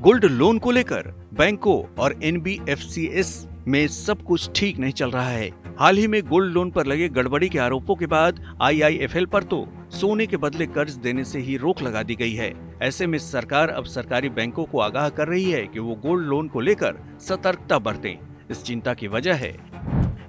Gold loan को लेकर बैंकों और NBFCs में सब कुछ ठीक नहीं चल रहा है। हाल ही में गोल्ड लोन पर लगे गड़बड़ी के आरोपों के बाद IIFL पर तो सोने के बदले कर्ज देने से ही रोक लगा दी गई है। ऐसे में सरकार अब सरकारी बैंकों को आगाह कर रही है कि वो गोल्ड लोन को लेकर सतर्कता बरतें। इस चिंता की वजह है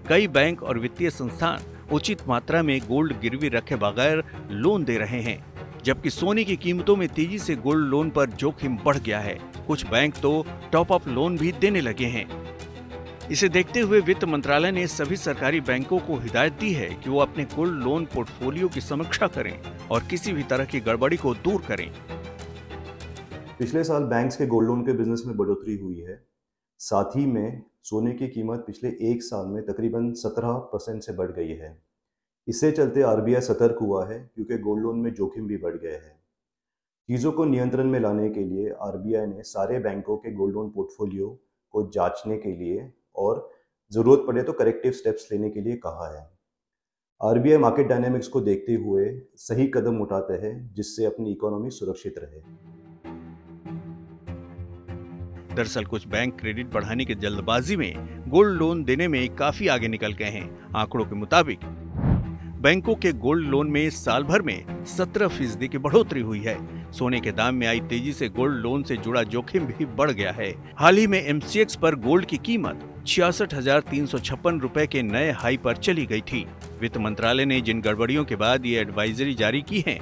कई बैंक और वित्तीय संस्थान उचित मात्रा में गोल्ड गिरवी रखे बगैर लोन दे रहे हैं, जबकि सोने की कीमतों में तेजी से गोल्ड लोन पर जोखिम बढ़ गया है। कुछ बैंक तो टॉप अप लोन भी देने लगे हैं। इसे देखते हुए वित्त मंत्रालय ने सभी सरकारी बैंकों को हिदायत दी है कि वो अपने गोल्ड लोन पोर्टफोलियो की समीक्षा करें और किसी भी तरह की गड़बड़ी को दूर करें। पिछले साल बैंक्स के गोल्ड लोन के बिजनेस में बढ़ोतरी हुई है। साथ ही में सोने की कीमत पिछले एक साल में तकरीबन 17% से बढ़ गई है। इससे चलते RBI सतर्क हुआ है क्योंकि गोल्ड लोन में जोखिम भी बढ़ गए हैं। चीज़ों को नियंत्रण में लाने के लिए RBI ने सारे बैंकों के गोल्ड लोन पोर्टफोलियो को जांचने के लिए और ज़रूरत पड़े तो करेक्टिव स्टेप्स लेने के लिए कहा है। RBI मार्केट डायनेमिक्स को देखते हुए सही कदम उठाते हैं जिससे अपनी इकोनॉमी सुरक्षित रहे। दरअसल कुछ बैंक क्रेडिट बढ़ाने की जल्दबाजी में गोल्ड लोन देने में काफी आगे निकल गए हैं। आंकड़ों के मुताबिक बैंकों के गोल्ड लोन में साल भर में 17% की बढ़ोतरी हुई है। सोने के दाम में आई तेजी से गोल्ड लोन से जुड़ा जोखिम भी बढ़ गया है। हाल ही में MCX पर गोल्ड की कीमत 66,356 रुपए के नए हाई पर चली गई थी। वित्त मंत्रालय ने जिन गड़बड़ियों के बाद ये एडवाइजरी जारी की है,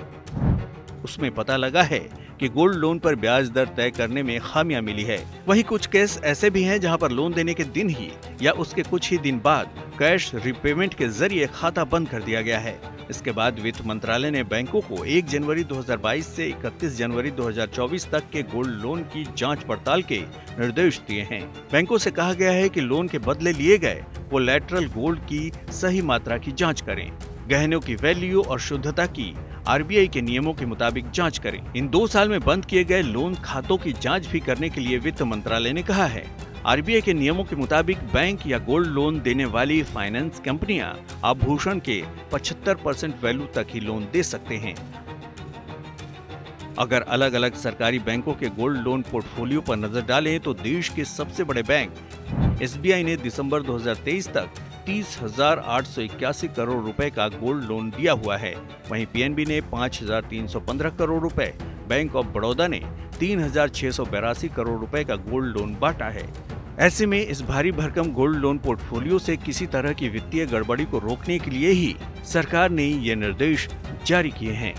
उसमें पता लगा है कि गोल्ड लोन पर ब्याज दर तय करने में खामियां मिली है। वहीं कुछ केस ऐसे भी हैं जहां पर लोन देने के दिन ही या उसके कुछ ही दिन बाद कैश रिपेमेंट के जरिए खाता बंद कर दिया गया है। इसके बाद वित्त मंत्रालय ने बैंकों को 1 जनवरी 2022 से 31 जनवरी 2024 तक के गोल्ड लोन की जांच पड़ताल के निर्देश दिए हैं। बैंकों से कहा गया है कि लोन के बदले लिए गए कोलैटरल गोल्ड की सही मात्रा की जांच करें। गहनों की वैल्यू और शुद्धता की RBI के नियमों के मुताबिक जांच करें। इन 2 साल में बंद किए गए लोन खातों की जांच भी करने के लिए वित्त मंत्रालय ने कहा है। RBI के नियमों के मुताबिक बैंक या गोल्ड लोन देने वाली फाइनेंस कंपनियां आभूषण के 75% वैल्यू तक ही लोन दे सकते हैं। अगर अलग अलग सरकारी बैंकों के गोल्ड लोन पोर्टफोलियो पर नजर डालें तो देश के सबसे बड़े बैंक SBI ने दिसंबर 2023 तक 30,881 करोड़ रुपए का गोल्ड लोन दिया हुआ है। वहीं PNB ने 5,315 करोड़ रुपए, बैंक ऑफ बड़ौदा ने 3,682 करोड़ रुपए का गोल्ड लोन बांटा है। ऐसे में इस भारी भरकम गोल्ड लोन पोर्टफोलियो से किसी तरह की वित्तीय गड़बड़ी को रोकने के लिए ही सरकार ने ये निर्देश जारी किए हैं।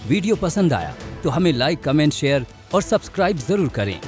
वीडियो पसंद आया तो हमें लाइक, कमेंट, शेयर और सब्सक्राइब जरूर करें।